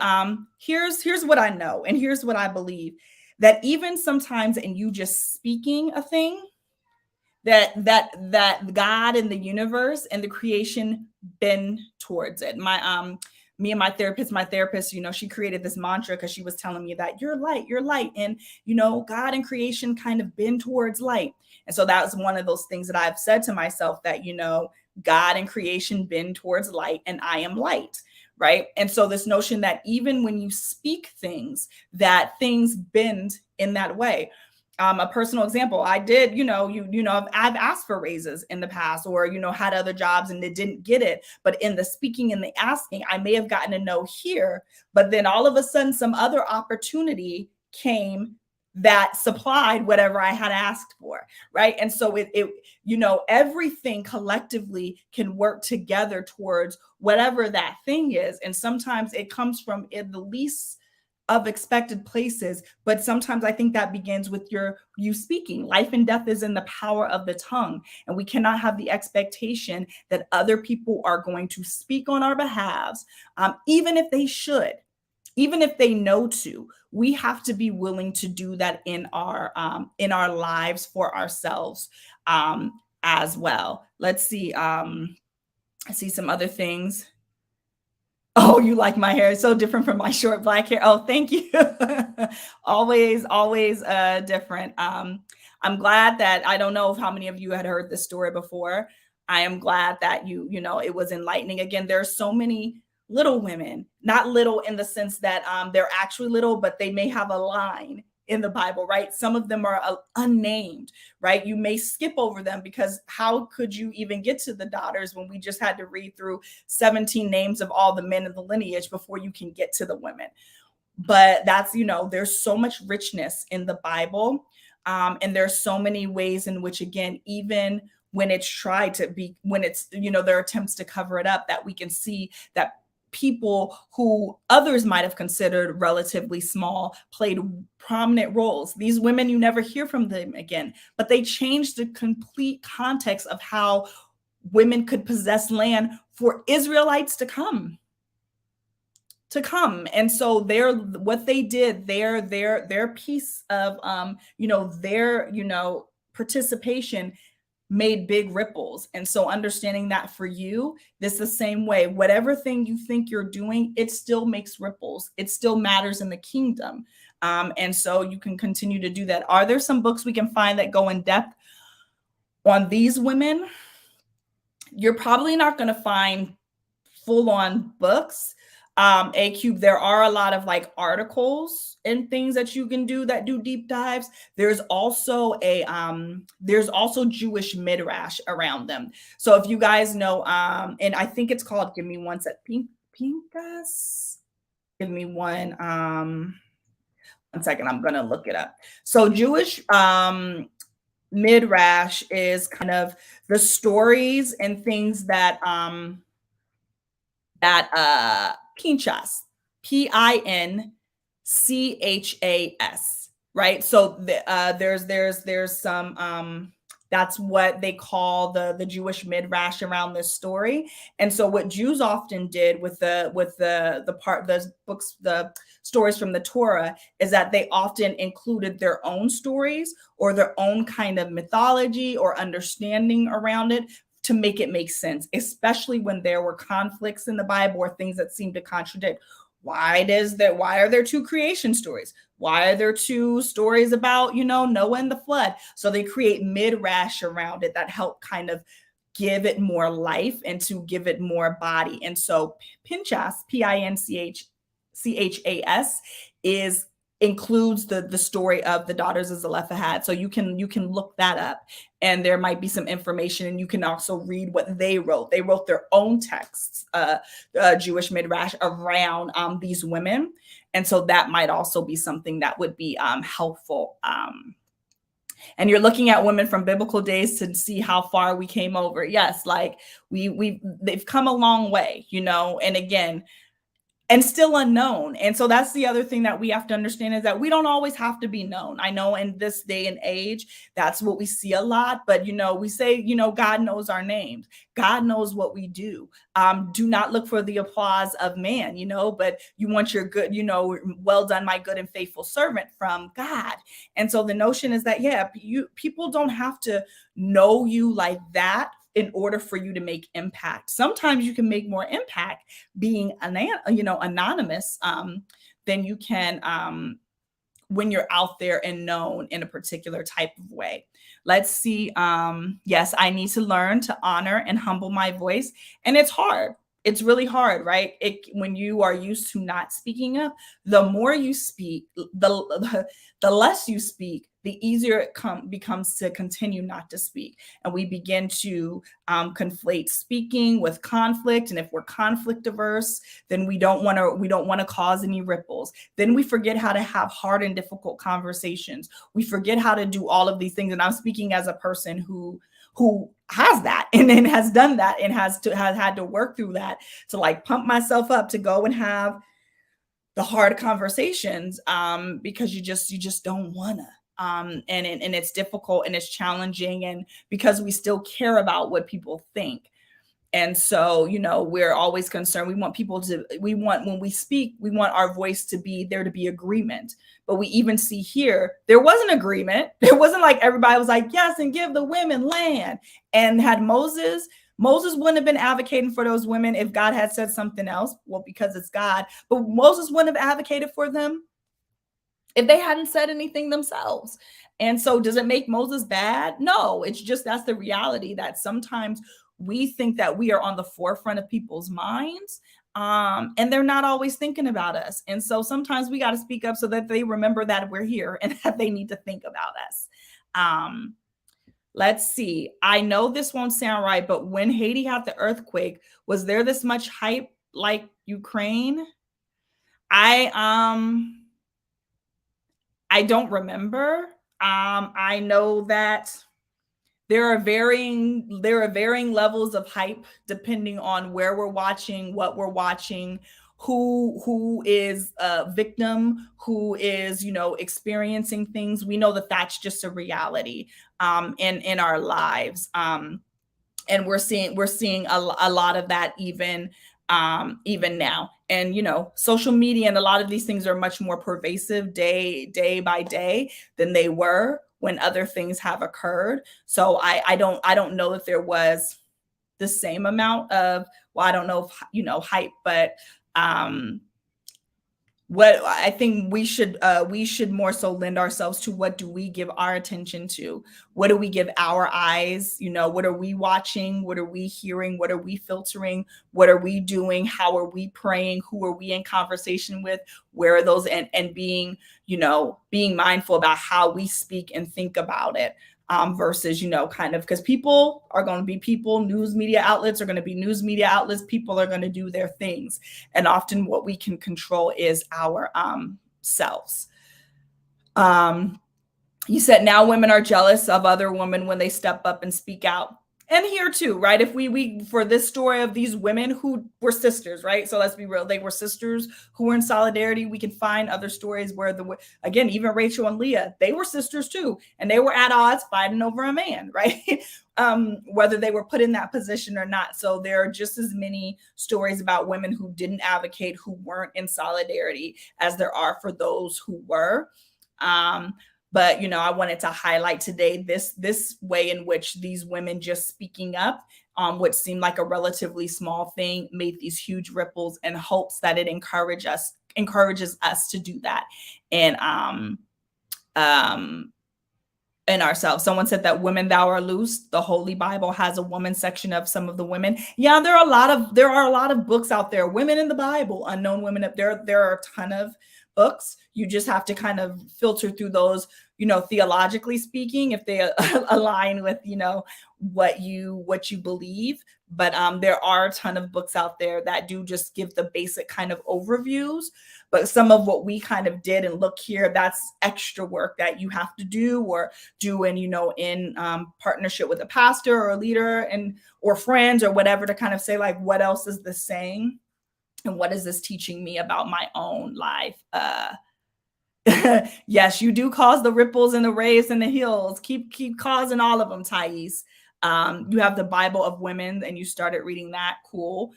here's what I know, and here's what I believe, that even sometimes in you just speaking a thing, that God and the universe and the creation bend towards it. Me and my therapist, she created this mantra because she was telling me that you're light. And, God and creation kind of bend towards light. And so that was one of those things that I've said to myself, that, God and creation bend towards light, and I am light. Right. And so this notion that even when you speak things, that things bend in that way. A personal example, I did, I've asked for raises in the past, or, had other jobs and didn't get it. But in the speaking and the asking, I may have gotten a no here, but then all of a sudden some other opportunity came that supplied whatever I had asked for. Right. And so everything collectively can work together towards whatever that thing is. And sometimes it comes from in the least of expected places, but sometimes I think that begins with you speaking. Life and death is in the power of the tongue, and we cannot have the expectation that other people are going to speak on our behalves, even if they should, even if they know to. We have to be willing to do that in our lives for ourselves as well. Let's see. I see some other things. Oh, you like my hair? It's so different from my short black hair. Oh, thank you. always different. I'm glad that, I don't know how many of you had heard this story before. I am glad that it was enlightening. Again, there are so many little women, not little in the sense that they're actually little, but they may have a line in the Bible, right? Some of them are unnamed, right? You may skip over them because how could you even get to the daughters when we just had to read through 17 names of all the men in the lineage before you can get to the women? But that's, there's so much richness in the Bible. And there's so many ways in which, again, even when it's tried to be, when it's, there are attempts to cover it up, that we can see that people who others might have considered relatively small played prominent roles. These women, you never hear from them again, but they changed the complete context of how women could possess land for Israelites to come. And so what they did, their piece of, their, participation made big ripples. And so understanding that for you, this the same way, whatever thing you think you're doing, it still makes ripples. It still matters in the kingdom. And so you can continue to do that. Are there some books we can find that go in depth on these women? You're probably not going to find full-on books. There are a lot of like articles and things that you can do that do deep dives. There's also Jewish midrash around them. So if you guys know, and I think it's called, give me one sec, Pinkas. Give me one second. I'm gonna look it up. So Jewish midrash is kind of the stories and things that Pinchas, Pinchas, right? So there's some that's what they call the Jewish midrash around this story. And so what Jews often did with the books, the stories from the Torah, is that they often included their own stories or their own kind of mythology or understanding around it, to make it make sense, especially when there were conflicts in the Bible or things that seemed to contradict. Why are there two creation stories? Why are there two stories about, Noah and the flood? So they create midrash around it that help kind of give it more life and to give it more body. And so Pinchas, Pinchas, is includes the story of the daughters of Zelophehad. So you can look that up, and there might be some information, and you can also read what they wrote. They wrote their own texts, Jewish midrash around these women, and so that might also be something that would be helpful. And you're looking at women from biblical days to see how far we came over. Yes, like they've come a long way, you know. And again, and still unknown. And so that's the other thing that we have to understand, is that we don't always have to be known. I know in this day and age, that's what we see a lot. But, you know, we say, you know, God knows our names. God knows what we do. Do not look for the applause of man, you know, but you want your good, you know, well done, my good and faithful servant, from God. And so the notion is that, yeah, people don't have to know you like that in order for you to make impact. Sometimes you can make more impact being anonymous than you can when you're out there and known in a particular type of way. Let's see. Yes, I need to learn to honor and humble my voice. And it's hard. It's really hard, right? When you are used to not speaking up, the more you speak, the less you speak, the easier it becomes to continue not to speak. And we begin to conflate speaking with conflict. And if we're conflict averse, then we don't want to cause any ripples. Then we forget how to have hard and difficult conversations. We forget how to do all of these things. And I'm speaking as a person who has that and then has done that and has had to work through that to like pump myself up to go and have the hard conversations because you just don't wanna. And it's difficult and it's challenging, and because we still care about what people think. And so, you know, we're always concerned. When we speak, we want our voice to be there, to be agreement. But we even see here, there was an agreement. It wasn't like everybody was like, yes, and give the women land. And had Moses wouldn't have been advocating for those women if God had said something else. Well, because it's God, but Moses wouldn't have advocated for them if they hadn't said anything themselves. And so does it make Moses bad? No, it's just, that's the reality, that sometimes we think that we are on the forefront of people's minds, and they're not always thinking about us. And so sometimes we got to speak up so that they remember that we're here and that they need to think about us. Let's see. I know this won't sound right, but when Haiti had the earthquake, was there this much hype like Ukraine? I don't remember. I know that there are varying levels of hype depending on where we're watching, what we're watching, who is a victim, who is, you know, experiencing things. We know that that's just a reality in our lives. And we're seeing a lot of that even now. And, you know, social media and a lot of these things are much more pervasive day by day than they were when other things have occurred. So I don't know if there was the same amount of, well, I don't know if, you know, hype, but what I think we should more so lend ourselves to, what do we give our attention to? What do we give our eyes? You know, what are we watching? What are we hearing? What are we filtering? What are we doing? How are we praying? Who are we in conversation with? Where are those? And being, you know, being mindful about how we speak and think about it. Versus, you know, kind of, because people are going to be people, news media outlets are going to be news media outlets, people are going to do their things. And often what we can control is our selves. You said now women are jealous of other women when they step up and speak out. And here too, right? If we for this story of these women who were sisters, right? So let's be real, they were sisters who were in solidarity. We can find other stories where again, even Rachel and Leah, they were sisters too, and they were at odds fighting over a man, right? Whether they were put in that position or not. So there are just as many stories about women who didn't advocate, who weren't in solidarity, as there are for those who were. But, you know, I wanted to highlight today this way in which these women just speaking up on what seemed like a relatively small thing made these huge ripples, and hopes that it encourages us to do that. And in ourselves. Someone said that women thou are loose. The Holy Bible has a woman section of some of the women. Yeah, there are a lot of books out there. Women in the Bible, unknown women. There are a ton of books. You just have to kind of filter through those, theologically speaking, if they align with, what you believe. But there are a ton of books out there that do just give the basic kind of overviews. But some of what we kind of did and look here, that's extra work that you have to do or do in partnership with a pastor or a leader or friends or whatever, to kind of say, like, what else is this saying? And what is this teaching me about my own life? Yes, you do cause the ripples and the waves and the hills. Keep causing all of them, Thais. You have the Bible of Women and you started reading that. Cool.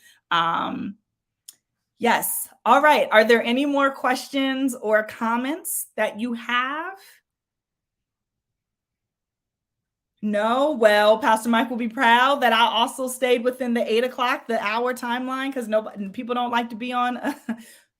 Yes. All right. Are there any more questions or comments that you have? No? Well, Pastor Mike will be proud that I also stayed within the 8 o'clock, the hour timeline, because people don't like to be on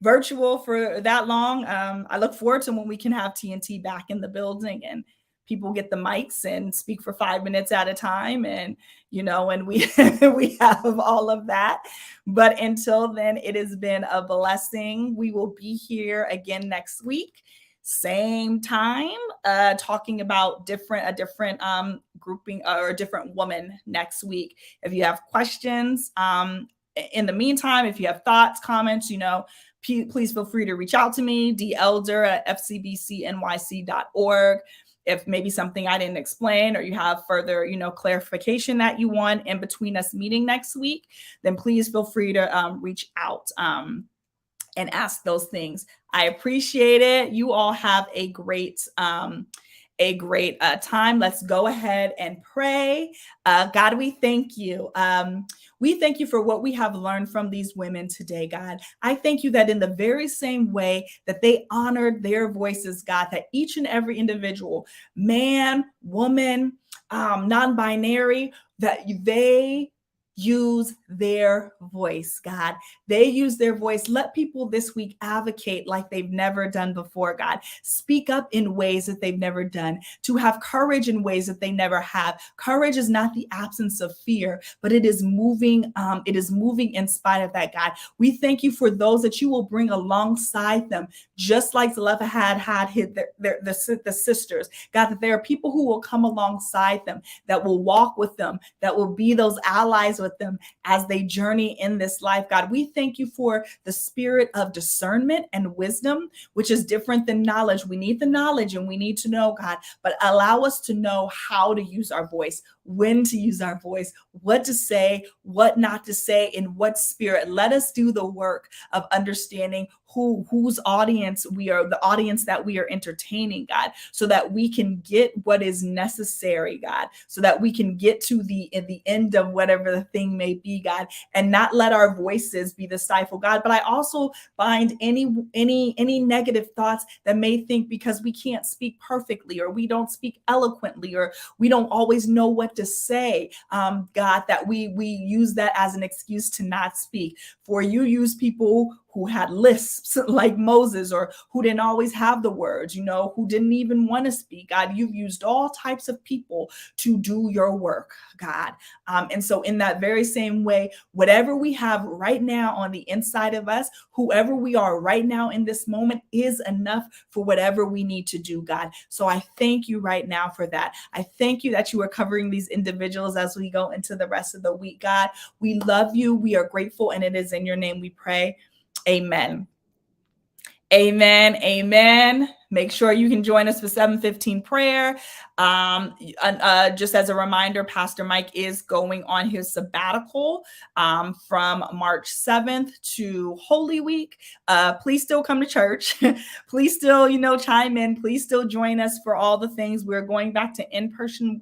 virtual for that long. I look forward to when we can have TNT back in the building and people get the mics and speak for 5 minutes at a time. And, and we, we have all of that. But until then, it has been a blessing. We will be here again next week, same time, talking about a different grouping or a different woman next week. If you have questions, in the meantime, if you have thoughts, comments, please feel free to reach out to me, delder@FCBCNYC.org. If maybe something I didn't explain or you have further, clarification that you want in between us meeting next week, then please feel free to reach out and ask those things. I appreciate it. You all have a great time. Let's go ahead and pray. God, we thank you. We thank you for what we have learned from these women today, God. I thank you that in the very same way that they honored their voices, God, that each and every individual, man, woman, non-binary, that they use their voice, God. They use their voice. Let people this week advocate like they've never done before, God. Speak up in ways that they've never done, to have courage in ways that they never have. Courage is not the absence of fear, but it is moving. It is moving in spite of that, God. We thank you for those that you will bring alongside them, just like Zelophehad had the sisters, God, that there are people who will come alongside them, that will walk with them, that will be those allies with them as they journey in this life. God, we thank you for the spirit of discernment and wisdom, which is different than knowledge. We need the knowledge and we need to know, God, but allow us to know how to use our voice, when to use our voice, what to say, what not to say, in what spirit. Let us do the work of understanding whose audience we are, the audience that we are entertaining, God, so that we can get what is necessary, God, so that we can get to the end of whatever the thing may be, God, and not let our voices be the stifle, God. But I also bind any negative thoughts that may think because we can't speak perfectly, or we don't speak eloquently, or we don't always know what to say, God, that we use that as an excuse to not speak. For you use people who had lisps like Moses, or who didn't always have the words, who didn't even want to speak. God, you've used all types of people to do your work, God. And so in that very same way, whatever we have right now on the inside of us, whoever we are right now in this moment, is enough for whatever we need to do, God. So I thank you right now for that. I thank you that you are covering these individuals as we go into the rest of the week, God. We love you. We are grateful. And it is in your name we pray. Amen. Amen. Amen. Make sure you can join us for 7:15 prayer. Just as a reminder, Pastor Mike is going on his sabbatical from March 7th to Holy Week. Please still come to church. Please still, chime in. Please still join us for all the things. We're going back to in-person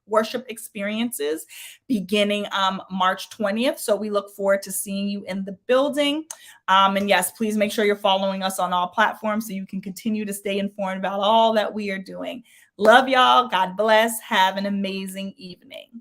worship experiences beginning March 20th. So we look forward to seeing you in the building. And yes, please make sure you're following us on all platforms so you can continue to stay informed about all that we are doing. Love y'all. God bless. Have an amazing evening.